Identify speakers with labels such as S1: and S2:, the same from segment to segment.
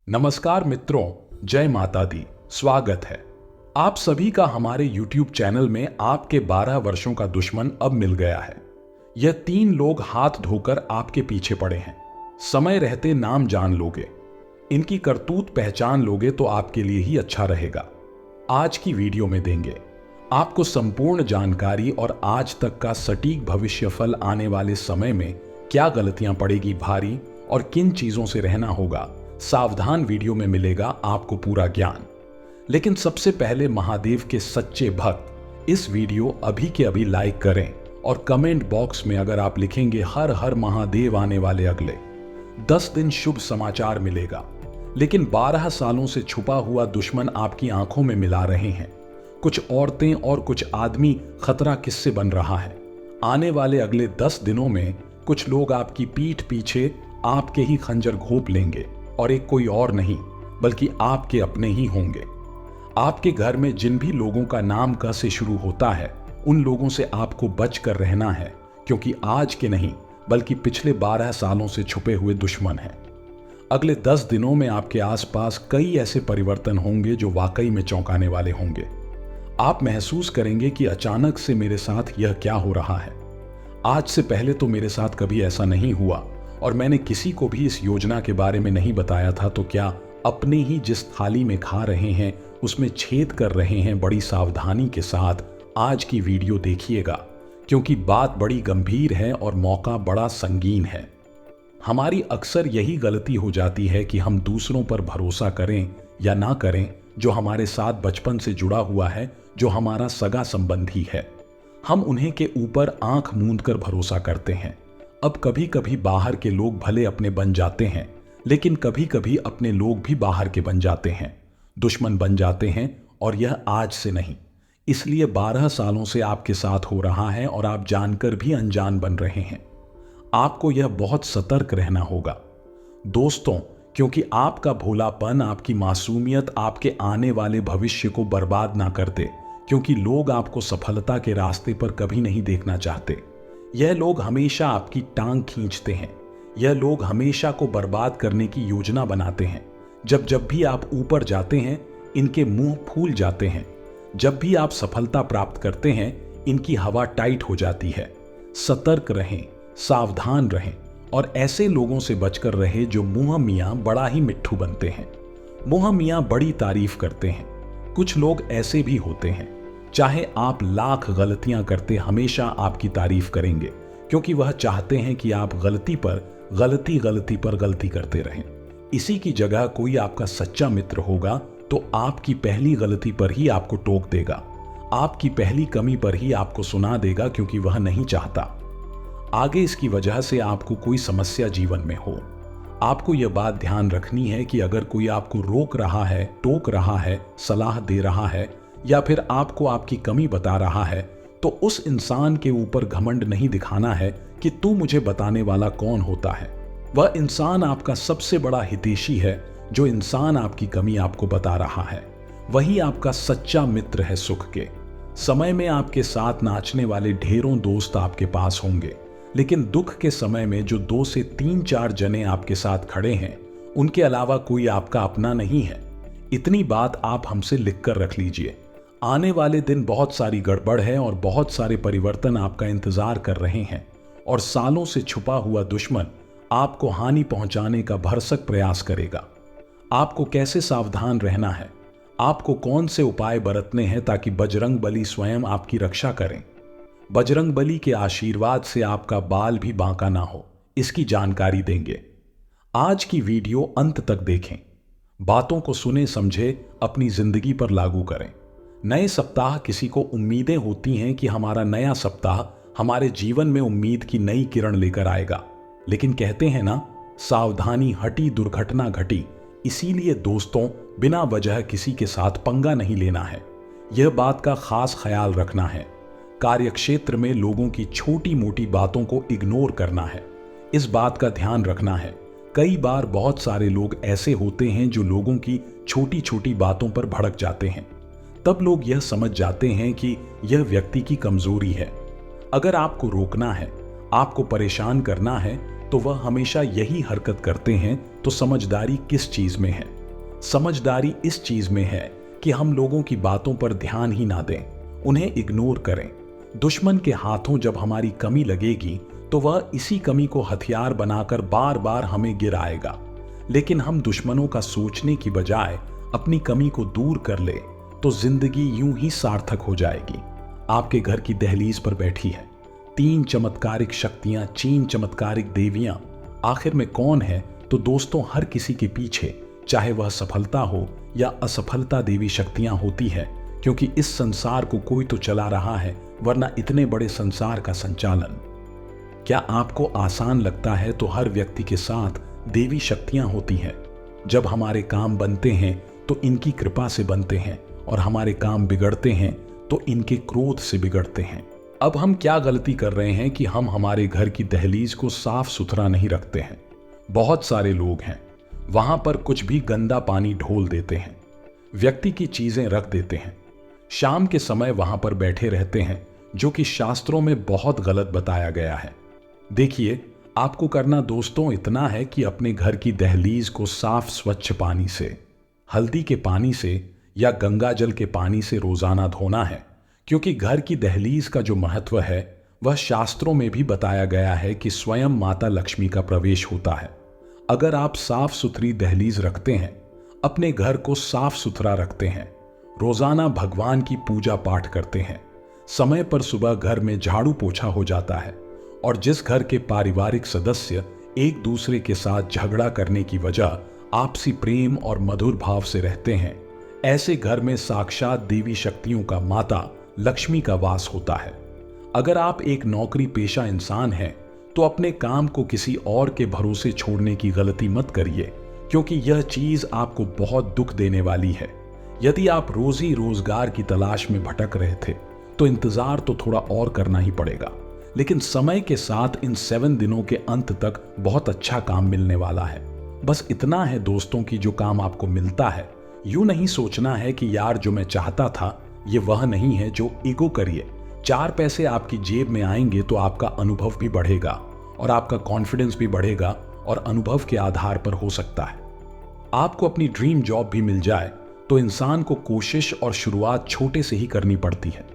S1: नमस्कार मित्रों, जय माता दी। स्वागत है आप सभी का हमारे YouTube चैनल में। आपके 12 वर्षों का दुश्मन अब मिल गया है। यह 3 लोग हाथ धोकर आपके पीछे पड़े हैं। समय रहते नाम जान लोगे, इनकी करतूत पहचान लोगे तो आपके लिए ही अच्छा रहेगा। आज की वीडियो में देंगे आपको संपूर्ण जानकारी और आज तक का सटीक भविष्यफल। आने वाले समय में क्या गलतियां पड़ेगी भारी और किन चीजों से रहना होगा, सावधान वीडियो में मिलेगा आपको पूरा ज्ञान। लेकिन सबसे पहले महादेव के सच्चे भक्त इस वीडियो अभी के अभी लाइक करें और कमेंट बॉक्स में अगर आप लिखेंगे हर हर महादेव, आने वाले अगले 10 दिन शुभ समाचार मिलेगा। लेकिन 12 सालों से छुपा हुआ दुश्मन आपकी आंखों में मिला रहे हैं। कुछ औरतें और कुछ आदमी खतरा किससे बन रहा है। आने वाले अगले 10 दिनों में कुछ लोग आपकी पीठ पीछे आपके ही खंजर घोंप लेंगे, और एक कोई और नहीं बल्कि आपके अपने ही होंगे। आपके घर में जिन भी लोगों का नाम क से शुरू होता है, उन लोगों से आपको बच कर रहना है, क्योंकि आज के नहीं बल्कि पिछले 12 सालों से छुपे हुए दुश्मन हैं। अगले 10 दिनों में आपके आसपास कई ऐसे परिवर्तन होंगे जो वाकई में चौंकाने वाले होंगे। आप महसूस करेंगे कि अचानक से मेरे साथ यह क्या हो रहा है। आज से पहले तो मेरे साथ कभी ऐसा नहीं हुआ और मैंने किसी को भी इस योजना के बारे में नहीं बताया था। तो क्या अपने ही जिस थाली में खा रहे हैं उसमें छेद कर रहे हैं। बड़ी सावधानी के साथ आज की वीडियो देखिएगा, क्योंकि बात बड़ी गंभीर है और मौका बड़ा संगीन है। हमारी अक्सर यही गलती हो जाती है कि हम दूसरों पर भरोसा करें या ना करें जो हमारे साथ बचपन से जुड़ा हुआ है, जो हमारा सगा संबंधी है। हम उन्हें के ऊपर आंख मूंद कर भरोसा करते हैं। अब कभी कभी बाहर के लोग भले अपने बन जाते हैं, लेकिन कभी कभी अपने लोग भी बाहर के बन जाते हैं, दुश्मन बन जाते हैं। और यह आज से नहीं, इसलिए 12 सालों से आपके साथ हो रहा है और आप जानकर भी अनजान बन रहे हैं। आपको यह बहुत सतर्क रहना होगा दोस्तों, क्योंकि आपका भोलापन, आपकी मासूमियत आपके आने वाले भविष्य को बर्बाद ना कर दे। क्योंकि लोग आपको सफलता के रास्ते पर कभी नहीं देखना चाहते। यह लोग हमेशा आपकी टांग खींचते हैं। यह लोग हमेशा को बर्बाद करने की योजना बनाते हैं। जब जब भी आप ऊपर जाते हैं, इनके मुंह फूल जाते हैं। जब भी आप सफलता प्राप्त करते हैं, इनकी हवा टाइट हो जाती है। सतर्क रहें, सावधान रहें और ऐसे लोगों से बचकर रहें जो मुंह मियां बड़ा ही मिट्ठू बनते हैं। मुंह मियां बड़ी तारीफ करते हैं। कुछ लोग ऐसे भी होते हैं, चाहे आप लाख गलतियां करते हमेशा आपकी तारीफ करेंगे, क्योंकि वह चाहते हैं कि आप गलती पर गलती करते रहें। इसी की जगह कोई आपका सच्चा मित्र होगा तो आपकी पहली गलती पर ही आपको टोक देगा, आपकी पहली कमी पर ही आपको सुना देगा, क्योंकि वह नहीं चाहता आगे इसकी वजह से आपको कोई समस्या जीवन में हो। आपको यह बात ध्यान रखनी है कि अगर कोई आपको रोक रहा है, टोक रहा है, सलाह दे रहा है या फिर आपको आपकी कमी बता रहा है, तो उस इंसान के ऊपर घमंड नहीं दिखाना है कि तू मुझे बताने वाला कौन होता है। वह इंसान आपका सबसे बड़ा हितैषी है। जो इंसान आपकी कमी आपको बता रहा है, वही आपका सच्चा मित्र है। सुख के समय में आपके साथ नाचने वाले ढेरों दोस्त आपके पास होंगे, लेकिन दुख के समय में जो 2 से 3-4 जने आपके साथ खड़े हैं, उनके अलावा कोई आपका अपना नहीं है। इतनी बात आप हमसे लिख कर रख लीजिए। आने वाले दिन बहुत सारी गड़बड़ है और बहुत सारे परिवर्तन आपका इंतजार कर रहे हैं। और सालों से छुपा हुआ दुश्मन आपको हानि पहुंचाने का भरसक प्रयास करेगा। आपको कैसे सावधान रहना है, आपको कौन से उपाय बरतने हैं ताकि बजरंग बली स्वयं आपकी रक्षा करें। बजरंग बली के आशीर्वाद से आपका बाल भी बांका ना हो, इसकी जानकारी देंगे। आज की वीडियो अंत तक देखें, बातों को सुने समझे, अपनी जिंदगी पर लागू करें। नए सप्ताह किसी को उम्मीदें होती हैं कि हमारा नया सप्ताह हमारे जीवन में उम्मीद की नई किरण लेकर आएगा। लेकिन कहते हैं ना, सावधानी हटी दुर्घटना घटी। इसीलिए दोस्तों, बिना वजह किसी के साथ पंगा नहीं लेना है। यह बात का खास ख्याल रखना है। कार्यक्षेत्र में लोगों की छोटी मोटी बातों को इग्नोर करना है। इस बात का ध्यान रखना है। कई बार बहुत सारे लोग ऐसे होते हैं जो लोगों की छोटी छोटी बातों पर भड़क जाते हैं। तब लोग यह समझ जाते हैं कि यह व्यक्ति की कमजोरी है। अगर आपको रोकना है, आपको परेशान करना है, तो वह हमेशा यही हरकत करते हैं। तो समझदारी किस चीज में है? समझदारी इस चीज में है कि हम लोगों की बातों पर ध्यान ही ना दें, उन्हें इग्नोर करें। दुश्मन के हाथों जब हमारी कमी लगेगी तो वह इसी कमी को हथियार बनाकर बार बार हमें गिराएगा। लेकिन हम दुश्मनों का सोचने की बजाय अपनी कमी को दूर कर ले तो जिंदगी यूं ही सार्थक हो जाएगी। आपके घर की दहलीज पर बैठी है 3 चमत्कारिक शक्तियां, 3 चमत्कारिक देवियां। आखिर में कौन है? तो दोस्तों, हर किसी के पीछे, चाहे वह सफलता हो या असफलता, देवी शक्तियां होती है, क्योंकि इस संसार को कोई तो चला रहा है, वरना इतने बड़े संसार का संचालन क्या आपको आसान लगता है? तो हर व्यक्ति के साथ देवी शक्तियां होती हैं। जब हमारे काम बनते हैं तो इनकी कृपा से बनते हैं, और हमारे काम बिगड़ते हैं तो इनके क्रोध से बिगड़ते हैं। अब हम क्या गलती कर रहे हैं कि हम हमारे घर की दहलीज को साफ सुथरा नहीं रखते हैं। बहुत सारे लोग हैं, वहां पर कुछ भी गंदा पानी ढोल देते हैं, व्यक्ति की चीजें रख देते हैं, शाम के समय वहां पर बैठे रहते हैं, जो कि शास्त्रों में बहुत गलत बताया गया है। देखिए, आपको करना दोस्तों इतना है कि अपने घर की दहलीज को साफ स्वच्छ पानी से, हल्दी के पानी से या गंगा जल के पानी से रोजाना धोना है, क्योंकि घर की दहलीज का जो महत्व है वह शास्त्रों में भी बताया गया है कि स्वयं माता लक्ष्मी का प्रवेश होता है। अगर आप साफ सुथरी दहलीज रखते हैं, अपने घर को साफ सुथरा रखते हैं, रोजाना भगवान की पूजा पाठ करते हैं, समय पर सुबह घर में झाड़ू पोछा हो जाता है, और जिस घर के पारिवारिक सदस्य एक दूसरे के साथ झगड़ा करने की वजह आपसी प्रेम और मधुर भाव से रहते हैं, ऐसे घर में साक्षात देवी शक्तियों का, माता लक्ष्मी का वास होता है। अगर आप एक नौकरी पेशा इंसान हैं तो अपने काम को किसी और के भरोसे छोड़ने की गलती मत करिए, क्योंकि यह चीज आपको बहुत दुख देने वाली है। यदि आप रोजी रोजगार की तलाश में भटक रहे थे तो इंतजार तो थोड़ा और करना ही पड़ेगा, लेकिन समय के साथ इन 7 दिनों के अंत तक बहुत अच्छा काम मिलने वाला है। बस इतना है दोस्तों कि जो काम आपको मिलता है, यूं नहीं सोचना है कि यार जो मैं चाहता था ये वह नहीं है, जो ईगो करिए। 4 पैसे आपकी जेब में आएंगे तो आपका अनुभव भी बढ़ेगा और आपका कॉन्फिडेंस भी बढ़ेगा, और अनुभव के आधार पर हो सकता है आपको अपनी ड्रीम जॉब भी मिल जाए। तो इंसान को कोशिश और शुरुआत छोटे से ही करनी पड़ती है,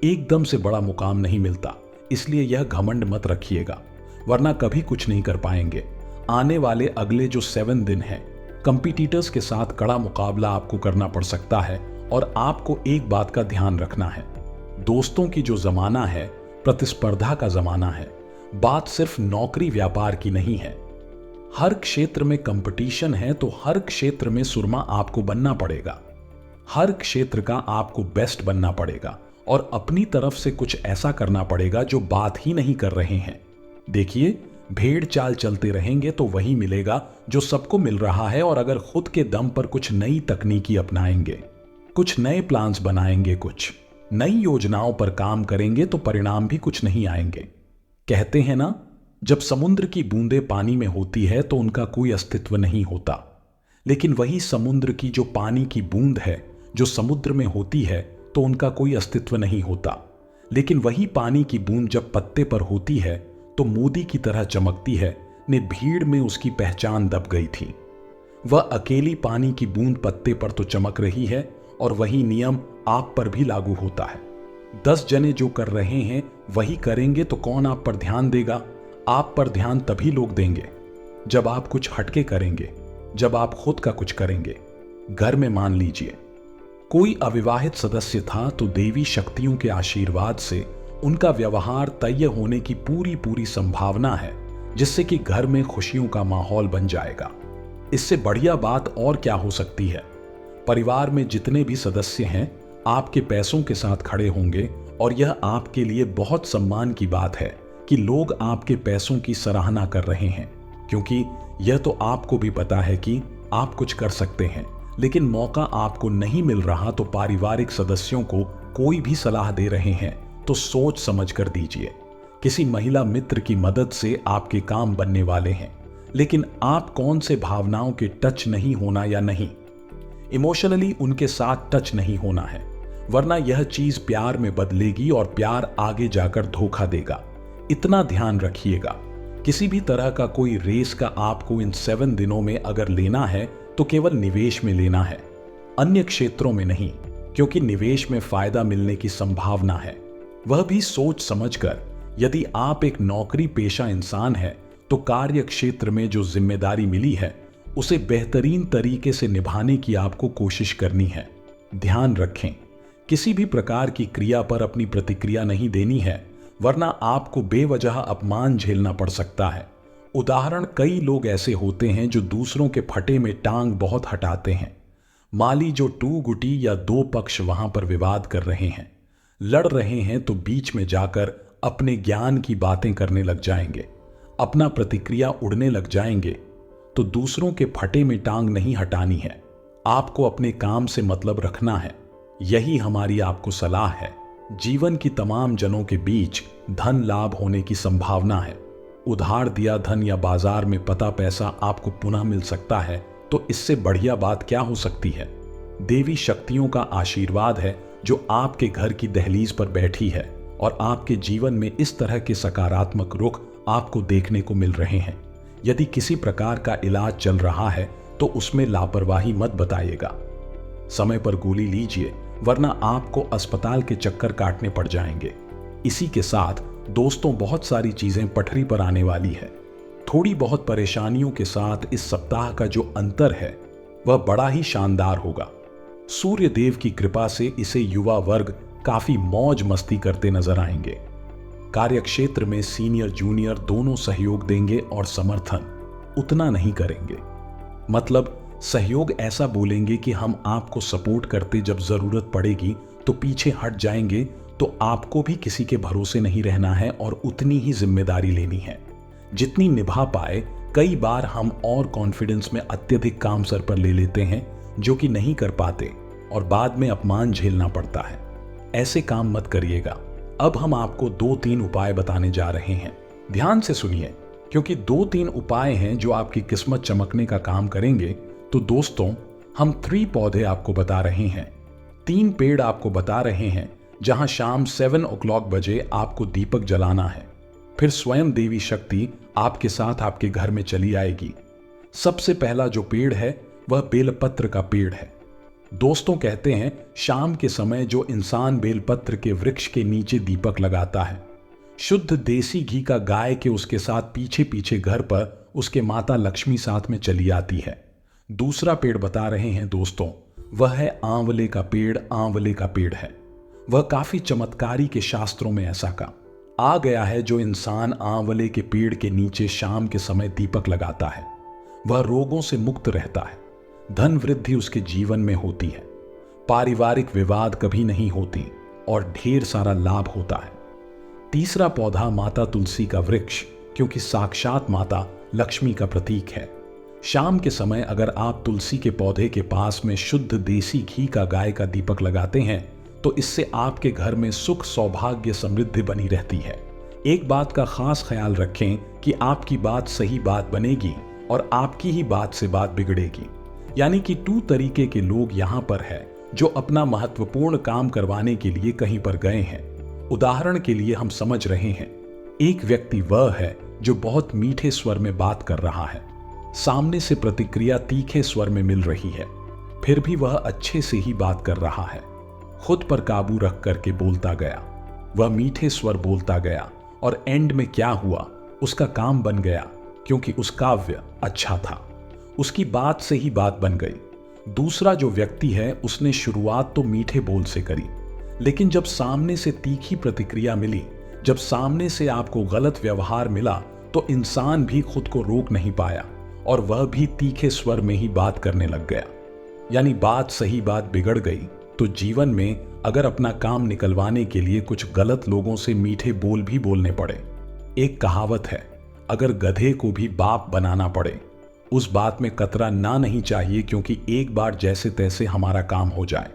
S1: एकदम से बड़ा मुकाम नहीं मिलता। इसलिए यह घमंड मत रखिएगा, वरना कभी कुछ नहीं कर पाएंगे। आने वाले अगले जो 7 दिन हैं, कंपटीटर्स के साथ कड़ा मुकाबला आपको करना पड़ सकता है, और आपको एक बात का ध्यान रखना है दोस्तों की जो जमाना है, प्रतिस्पर्धा का जमाना है। बात सिर्फ नौकरी व्यापार की नहीं है, हर क्षेत्र में कंपटीशन है, तो हर क्षेत्र में सुरमा आपको बनना पड़ेगा, हर क्षेत्र का आपको बेस्ट बनना पड़ेगा, और अपनी तरफ से कुछ ऐसा करना पड़ेगा जो बात ही नहीं कर रहे हैं। देखिए, भेड़ चाल चलते रहेंगे तो वही मिलेगा जो सबको मिल रहा है, और अगर खुद के दम पर कुछ नई तकनीकी अपनाएंगे, कुछ नए प्लान्स बनाएंगे, कुछ नई योजनाओं पर काम करेंगे तो परिणाम भी कुछ नहीं आएंगे। कहते हैं ना, जब समुद्र की बूंदें पानी में होती है तो उनका कोई अस्तित्व नहीं होता, लेकिन वही समुद्र की जो पानी की बूंद है जो समुद्र में होती है तो उनका कोई अस्तित्व नहीं होता। लेकिन वही पानी की बूंद जब पत्ते पर होती है तो मोती की तरह चमकती है, ने भीड़ में उसकी पहचान दब गई थी। वह अकेली पानी की बूंद पत्ते पर तो चमक रही है, और वही नियम आप पर भी लागू होता है। 10 जने जो कर रहे हैं वही करेंगे तो कौन आप पर ध्यान देगा? आप पर ध्यान तभी लोग देंगे जब आप कुछ हटके करेंगे, जब आप खुद का कुछ करेंगे। घर में मान लीजिए कोई अविवाहित सदस्य था, तो देवी शक्तियों के आशीर्वाद से उनका व्यवहार तय होने की पूरी संभावना है, जिससे कि घर में खुशियों का माहौल बन जाएगा। इससे बढ़िया बात और क्या हो सकती है? परिवार में जितने भी सदस्य हैं आपके पैसों के साथ खड़े होंगे, और यह आपके लिए बहुत सम्मान की बात है कि लोग आपके पैसों की सराहना कर रहे हैं, क्योंकि यह तो आपको भी पता है कि आप कुछ कर सकते हैं, लेकिन मौका आपको नहीं मिल रहा। तो पारिवारिक सदस्यों को कोई भी सलाह दे रहे हैं तो सोच समझ कर दीजिए। किसी महिला मित्र की मदद से आपके काम बनने वाले हैं, लेकिन आप कौन से भावनाओं के टच नहीं होना या नहीं, इमोशनली उनके साथ टच नहीं होना है, वरना यह चीज प्यार में बदलेगी और प्यार आगे जाकर धोखा देगा। इतना ध्यान रखिएगा। किसी भी तरह का कोई रेस का आपको इन 7 दिनों में अगर लेना है तो केवल निवेश में लेना है, अन्य क्षेत्रों में नहीं, क्योंकि निवेश में फायदा मिलने की संभावना है, वह भी सोच समझकर। यदि आप एक नौकरी पेशा इंसान हैं, तो कार्य क्षेत्र में जो जिम्मेदारी मिली है उसे बेहतरीन तरीके से निभाने की आपको कोशिश करनी है। ध्यान रखें, किसी भी प्रकार की क्रिया पर अपनी प्रतिक्रिया नहीं देनी है, वरना आपको बेवजह अपमान झेलना पड़ सकता है। उदाहरण, कई लोग ऐसे होते हैं जो दूसरों के फटे में टांग बहुत हटाते हैं। माली जो टू गुटी या दो पक्ष वहां पर विवाद कर रहे हैं, लड़ रहे हैं, तो बीच में जाकर अपने ज्ञान की बातें करने लग जाएंगे, अपना प्रतिक्रिया उड़ने लग जाएंगे। तो दूसरों के फटे में टांग नहीं हटानी है, आपको अपने काम से मतलब रखना है। यही हमारी आपको सलाह है। जीवन की तमाम जनों के बीच धन लाभ होने की संभावना है। उधार दिया धन या बाजार में पता पैसा आपको पुनः मिल सकता है, तो इससे बढ़िया बात क्या हो सकती है। देवी शक्तियों का आशीर्वाद है जो आपके घर की दहलीज पर बैठी है, और आपके जीवन में इस तरह के सकारात्मक रुख आपको देखने को मिल रहे हैं। यदि किसी प्रकार का इलाज चल रहा है तो उसमें लापरवाही मत बताइएगा। समय पर गोली लीजिए, वरना आपको अस्पताल के चक्कर काटने पड़ जाएंगे। इसी के साथ दोस्तों, बहुत सारी चीजें पटरी पर आने वाली है। थोड़ी बहुत परेशानियों के साथ इस सप्ताह का जो अंतर है वह बड़ा ही शानदार होगा। सूर्य देव की कृपा से इसे युवा वर्ग काफी मौज मस्ती करते नजर आएंगे। कार्यक्षेत्र में सीनियर जूनियर दोनों सहयोग देंगे और समर्थन उतना नहीं करेंगे। मतलब सहयोग ऐसा बोलेंगे कि हम आपको सपोर्ट करते, जब जरूरत पड़ेगी तो पीछे हट जाएंगे। तो आपको भी किसी के भरोसे नहीं रहना है और उतनी ही जिम्मेदारी लेनी है जितनी निभा पाए। कई बार हम और कॉन्फिडेंस में अत्यधिक काम सर पर ले लेते हैं, जो कि नहीं कर पाते और बाद में अपमान झेलना पड़ता है। ऐसे काम मत करिएगा। अब हम आपको 2-3 उपाय बताने जा रहे हैं। ध्यान से सुनिए, क्योंकि 2-3 उपाय हैं जो आपकी किस्मत चमकने का काम करेंगे। तो दोस्तों, हम 3 पौधे आपको बता रहे हैं, 3 पेड़ आपको बता रहे हैं, जहां शाम 7 o'clock बजे आपको दीपक जलाना है। फिर स्वयं देवी शक्ति आपके साथ आपके घर में चली आएगी। सबसे पहला जो पेड़ है वह बेलपत्र का पेड़ है। दोस्तों, कहते हैं शाम के समय जो इंसान बेलपत्र के वृक्ष के नीचे दीपक लगाता है, शुद्ध देसी घी का गाय के उसके साथ पीछे पीछे घर पर उसके माता लक्ष्मी साथ में चली आती है। दूसरा पेड़ बता रहे हैं दोस्तों, वह है आंवले का पेड़। आंवले का पेड़ है वह काफी चमत्कारी के शास्त्रों में ऐसा का आ गया है। जो इंसान आंवले के पेड़ के नीचे शाम के समय दीपक लगाता है, वह रोगों से मुक्त रहता है, धन वृद्धि उसके जीवन में होती है, पारिवारिक विवाद कभी नहीं होती और ढेर सारा लाभ होता है। तीसरा पौधा माता तुलसी का वृक्ष, क्योंकि साक्षात माता लक्ष्मी का प्रतीक है। शाम के समय अगर आप तुलसी के पौधे के पास में शुद्ध देसी घी का गाय का दीपक लगाते हैं, तो इससे आपके घर में सुख सौभाग्य समृद्धि बनी रहती है। एक बात का खास ख्याल रखें कि आपकी बात सही बात बनेगी और आपकी ही बात से बात बिगड़ेगी। यानी कि 2 तरीके के लोग यहाँ पर है जो अपना महत्वपूर्ण काम करवाने के लिए कहीं पर गए हैं। उदाहरण के लिए हम समझ रहे हैं, एक व्यक्ति वह है जो बहुत मीठे स्वर में बात कर रहा है, सामने से प्रतिक्रिया तीखे स्वर में मिल रही है, फिर भी वह अच्छे से ही बात कर रहा है। खुद पर काबू रख करके बोलता गया, वह मीठे स्वर बोलता गया और एंड में क्या हुआ, उसका काम बन गया, क्योंकि उस काव्य अच्छा था, उसकी बात से ही बात बन गई। दूसरा जो व्यक्ति है उसने शुरुआत तो मीठे बोल से करी, लेकिन जब सामने से तीखी प्रतिक्रिया मिली, जब सामने से आपको गलत व्यवहार मिला, तो इंसान भी खुद को रोक नहीं पाया और वह भी तीखे स्वर में ही बात करने लग गया। यानी बात सही बात बिगड़ गई। तो जीवन में अगर अपना काम निकलवाने के लिए कुछ गलत लोगों से मीठे बोल भी बोलने पड़े, एक कहावत है, अगर गधे को भी बाप बनाना पड़े, उस बात में कतरा ना नहीं चाहिए, क्योंकि एक बार जैसे तैसे हमारा काम हो जाए,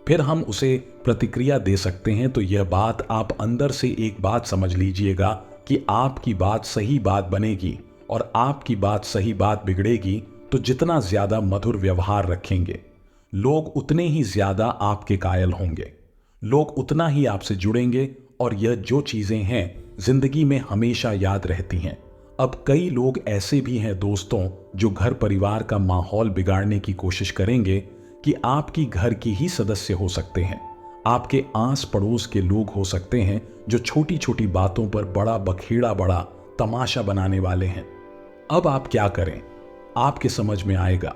S1: फिर हम उसे प्रतिक्रिया दे सकते हैं। तो यह बात आप अंदर से एक बात समझ लीजिएगा कि आपकी बात सही बात बनेगी और आपकी बात सही बात बिगड़ेगी। तो जितना ज्यादा मधुर व्यवहार रखेंगे, लोग उतने ही ज्यादा आपके कायल होंगे, लोग उतना ही आपसे जुड़ेंगे और यह जो चीजें हैं जिंदगी में हमेशा याद रहती हैं। अब कई लोग ऐसे भी हैं दोस्तों जो घर परिवार का माहौल बिगाड़ने की कोशिश करेंगे कि आपकी घर की ही सदस्य हो सकते हैं, आपके आस पड़ोस के लोग हो सकते हैं जो छोटी छोटी बातों पर बड़ा बखेड़ा बड़ा तमाशा बनाने वाले हैं। अब आप क्या करें? आपके समझ में आएगा।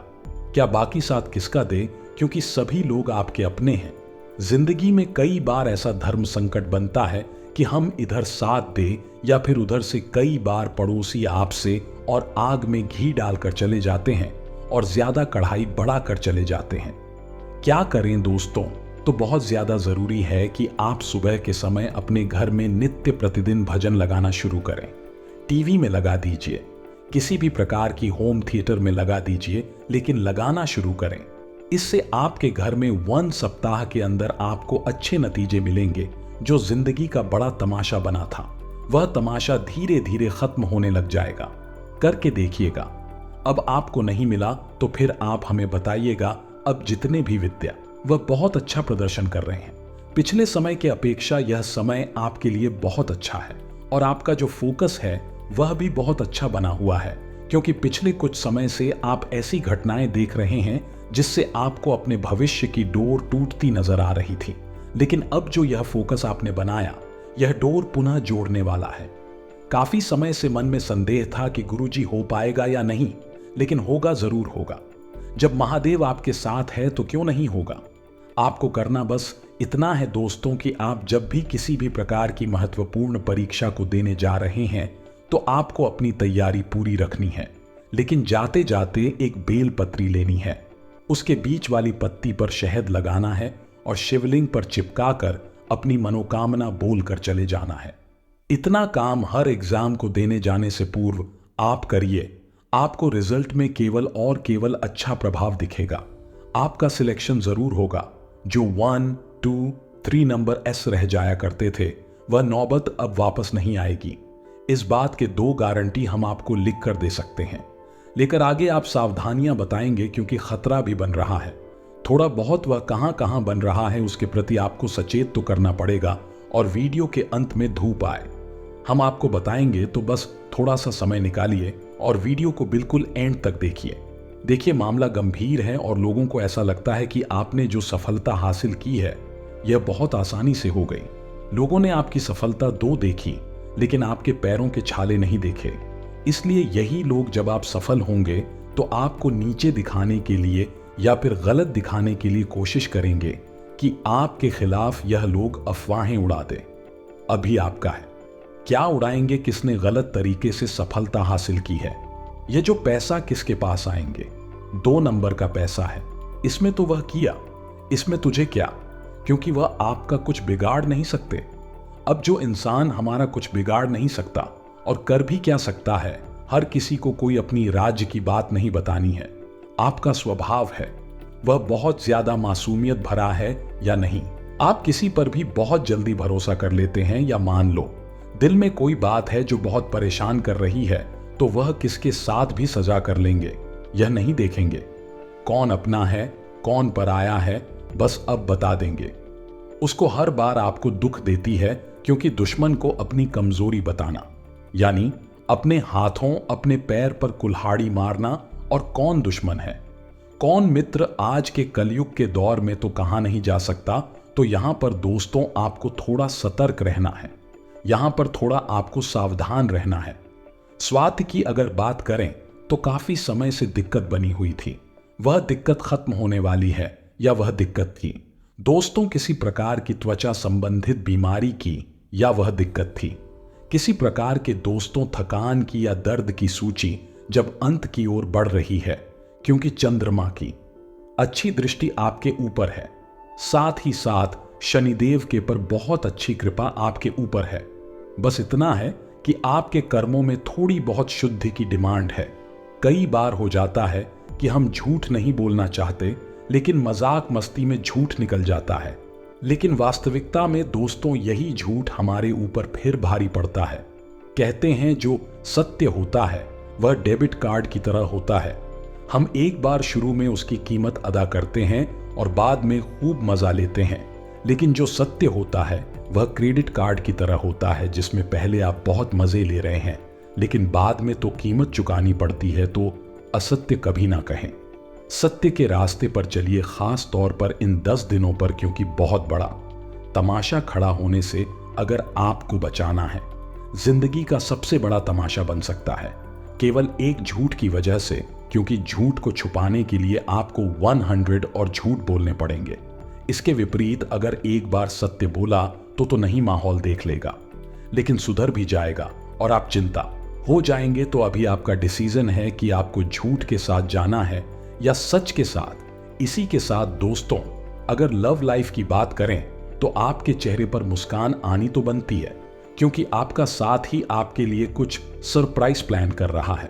S1: क्या बाकी साथ किसका दे, क्योंकि सभी लोग आपके अपने हैं। जिंदगी में कई बार ऐसा धर्म संकट बनता है कि हम इधर साथ दे या फिर उधर से कई बार पड़ोसी आपसे और आग में घी डालकर चले जाते हैं और ज्यादा कढ़ाई बढ़ाकर चले जाते हैं। क्या करें दोस्तों? तो बहुत ज्यादा जरूरी है कि आप सुबह के समय अपने घर में नित्य प्रतिदिन भजन लगाना शुरू करें। टीवी में लगा दीजिए, किसी भी प्रकार की होम थिएटर में लगा दीजिए, लेकिन लगाना शुरू करें। इससे आपके घर में 1 सप्ताह के अंदर आपको अच्छे नतीजे मिलेंगे। जो जिंदगी का बड़ा तमाशा बना था, वह तमाशा धीरे धीरे खत्म होने लग जाएगा। करके देखिएगा। अब आपको नहीं मिला तो फिर आप हमें बताइएगा। अब जितने भी विद्या, वह बहुत अच्छा प्रदर्शन कर रहे हैं। पिछले समय के अपेक्षा यह समय आपके लिए बहुत अच्छा है और आपका जो फोकस है वह भी बहुत अच्छा बना हुआ है, क्योंकि पिछले कुछ समय से आप ऐसी घटनाएं देख रहे हैं जिससे आपको अपने भविष्य की डोर टूटती नजर आ रही थी। लेकिन अब जो यह फोकस आपने बनाया, यह डोर पुनः जोड़ने वाला है। काफी समय से मन में संदेह था कि गुरुजी हो पाएगा या नहीं, लेकिन होगा जरूर होगा। जब महादेव आपके साथ है तो क्यों नहीं होगा। आपको करना बस इतना है दोस्तों कि आप जब भी किसी भी प्रकार की महत्वपूर्ण परीक्षा को देने जा रहे हैं तो आपको अपनी तैयारी पूरी रखनी है, लेकिन जाते जाते एक बेल पत्री लेनी है। उसके बीच वाली पत्ती पर शहद लगाना है और शिवलिंग पर चिपकाकर अपनी मनोकामना बोलकर चले जाना है। इतना काम हर एग्जाम को देने जाने से पूर्व आप करिए। आपको रिजल्ट में केवल और केवल अच्छा प्रभाव दिखेगा। आपका सिलेक्शन जरूर होगा। जो 1, 2, 3 नंबर एस रह जाया करते थे, वह नौबत अब वापस नहीं आएगी। इस बात के 2 गारंटी हम आपको लिख कर दे सकते हैं। लेकर आगे आप सावधानियां बताएंगे, क्योंकि खतरा भी बन रहा है। थोड़ा बहुत वह कहां कहां बन रहा है उसके प्रति आपको सचेत तो करना पड़ेगा। और वीडियो के अंत में धूप आए हम आपको बताएंगे, तो बस थोड़ा सा समय निकालिए और वीडियो को बिल्कुल एंड तक देखिए। देखिए, मामला गंभीर है और लोगों को ऐसा लगता है कि आपने जो सफलता हासिल की है यह बहुत आसानी से हो गई। लोगों ने आपकी सफलता 2 देखी, लेकिन आपके पैरों के छाले नहीं देखे। इसलिए यही लोग जब आप सफल होंगे तो आपको नीचे दिखाने के लिए या फिर गलत दिखाने के लिए कोशिश करेंगे कि आपके खिलाफ यह लोग अफवाहें उड़ा दें। अभी आपका है, क्या उड़ाएंगे किसने गलत तरीके से सफलता हासिल की है। यह जो पैसा किसके पास आएंगे, 2 नंबर का पैसा है। इसमें तो वह किया, इसमें तुझे क्या, क्योंकि वह आपका कुछ बिगाड़ नहीं सकते। अब जो इंसान हमारा कुछ बिगाड़ नहीं सकता और कर भी क्या सकता है, हर किसी को कोई अपनी राज्य की बात नहीं बतानी है। आपका स्वभाव है वह बहुत ज्यादा मासूमियत भरा है या नहीं। आप किसी पर भी बहुत जल्दी भरोसा कर लेते हैं, या मान लो दिल में कोई बात है जो बहुत परेशान कर रही है, तो वह किसके साथ भी सजा कर लेंगे। यह नहीं देखेंगे कौन अपना है कौन पराया है, बस अब बता देंगे। उसको हर बार आपको दुख देती है, क्योंकि दुश्मन को अपनी कमजोरी बताना, यानी अपने हाथों अपने पैर पर कुल्हाड़ी मारना। और कौन दुश्मन है कौन मित्र आज के कलयुग के दौर में तो कहा नहीं जा सकता। तो यहां पर दोस्तों आपको थोड़ा सतर्क रहना है, यहां पर थोड़ा आपको सावधान रहना है। स्वास्थ्य की अगर बात करें तो काफी समय से दिक्कत बनी हुई थी, वह दिक्कत खत्म होने वाली है, या वह दिक्कत थी दोस्तों किसी प्रकार की त्वचा संबंधित बीमारी की, या वह दिक्कत थी किसी प्रकार के दोस्तों थकान की या दर्द की सूची जब अंत की ओर बढ़ रही है, क्योंकि चंद्रमा की अच्छी दृष्टि आपके ऊपर है, साथ ही साथ शनिदेव के पर बहुत अच्छी कृपा आपके ऊपर है। बस इतना है कि आपके कर्मों में थोड़ी बहुत शुद्धि की डिमांड है। कई बार हो जाता है कि हम झूठ नहीं बोलना चाहते, लेकिन मजाक मस्ती में झूठ निकल जाता है। लेकिन वास्तविकता में दोस्तों यही झूठ हमारे ऊपर फिर भारी पड़ता है। कहते हैं जो सत्य होता है वह डेबिट कार्ड की तरह होता है। हम एक बार शुरू में उसकी कीमत अदा करते हैं और बाद में खूब मजा लेते हैं, लेकिन जो सत्य होता है वह क्रेडिट कार्ड की तरह होता है, जिसमें पहले आप बहुत मजे ले रहे हैं, लेकिन बाद में तो कीमत चुकानी पड़ती है, तो असत्य कभी ना कहें। सत्य के रास्ते पर चलिए, खास तौर पर इन 10 दिनों पर, क्योंकि बहुत बड़ा तमाशा खड़ा होने से अगर आपको बचाना है, जिंदगी का सबसे बड़ा तमाशा बन सकता है केवल एक झूठ की वजह से, क्योंकि झूठ को छुपाने के लिए आपको 100 और झूठ बोलने पड़ेंगे। इसके विपरीत अगर एक बार सत्य बोला तो नहीं माहौल देख लेगा, लेकिन सुधर भी जाएगा और आप चिंता हो जाएंगे। तो अभी आपका डिसीजन है कि आपको झूठ के साथ जाना है या सच के साथ। इसी के साथ दोस्तों, अगर लव लाइफ की बात करें तो आपके चेहरे पर मुस्कान आनी तो बनती है, क्योंकि आपका साथ ही आपके लिए कुछ सरप्राइज प्लान कर रहा है।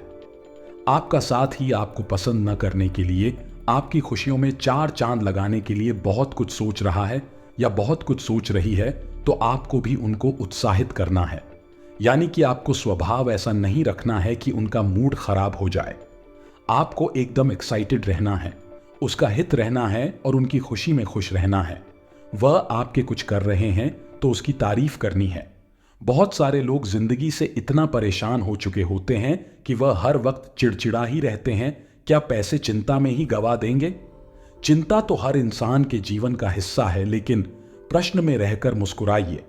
S1: आपका साथ ही आपको पसंद न करने के लिए, आपकी खुशियों में 4 चांद लगाने के लिए बहुत कुछ सोच रहा है या बहुत कुछ सोच रही है, तो आपको भी उनको उत्साहित करना है। यानी कि आपको स्वभाव ऐसा नहीं रखना है कि उनका मूड खराब हो जाए। आपको एकदम एक्साइटेड रहना है, उसका हित रहना है और उनकी खुशी में खुश रहना है। वह आपके कुछ कर रहे हैं तो उसकी तारीफ करनी है। बहुत सारे लोग जिंदगी से इतना परेशान हो चुके होते हैं कि वह हर वक्त चिड़चिड़ा ही रहते हैं। क्या पैसे चिंता में ही गवा देंगे? चिंता तो हर इंसान के जीवन का हिस्सा है, लेकिन प्रश्न में रहकर मुस्कुराइए,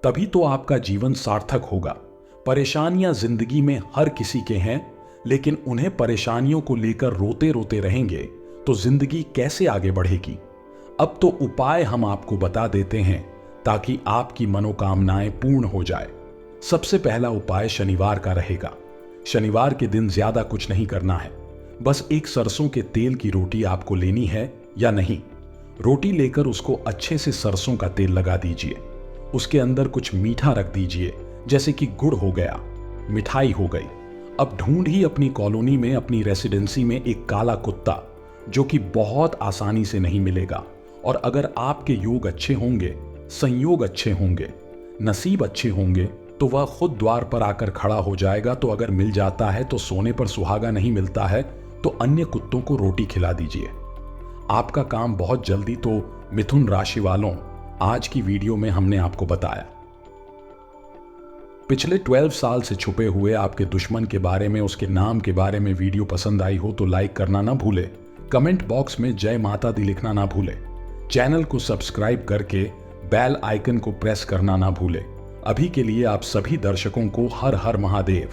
S1: तभी तो आपका जीवन सार्थक होगा। परेशानियां जिंदगी में हर किसी के हैं, लेकिन उन्हें परेशानियों को लेकर रोते रोते रहेंगे तो जिंदगी कैसे आगे बढ़ेगी? अब तो उपाय हम आपको बता देते हैं ताकि आपकी मनोकामनाएं पूर्ण हो जाए। सबसे पहला उपाय शनिवार का रहेगा। शनिवार के दिन ज्यादा कुछ नहीं करना है, बस एक सरसों के तेल की रोटी आपको लेनी है या नहीं। रोटी लेकर उसको अच्छे से सरसों का तेल लगा दीजिए, उसके अंदर कुछ मीठा रख दीजिए, जैसे कि गुड़ हो गया, मिठाई हो गई। अब ढूंढ ही अपनी कॉलोनी में, अपनी रेसिडेंसी में एक काला कुत्ता, जो कि बहुत आसानी से नहीं मिलेगा। और अगर आपके योग अच्छे होंगे, संयोग अच्छे होंगे, नसीब अच्छे होंगे, तो वह खुद द्वार पर आकर खड़ा हो जाएगा। तो अगर मिल जाता है तो सोने पर सुहागा नहीं मिलता है, तो अन्य कुत्तों को रोटी खिला दीजिए। आपका काम बहुत जल्दी। तो मिथुन राशि वालों, आज की वीडियो में हमने आपको बताया पिछले 12 साल से छुपे हुए आपके दुश्मन के बारे में, उसके नाम के बारे में। वीडियो पसंद आई हो तो लाइक करना ना भूले, कमेंट बॉक्स में जय माता दी लिखना ना भूले, चैनल को सब्सक्राइब करके बेल आइकन को प्रेस करना ना भूले। अभी के लिए आप सभी दर्शकों को हर हर महादेव।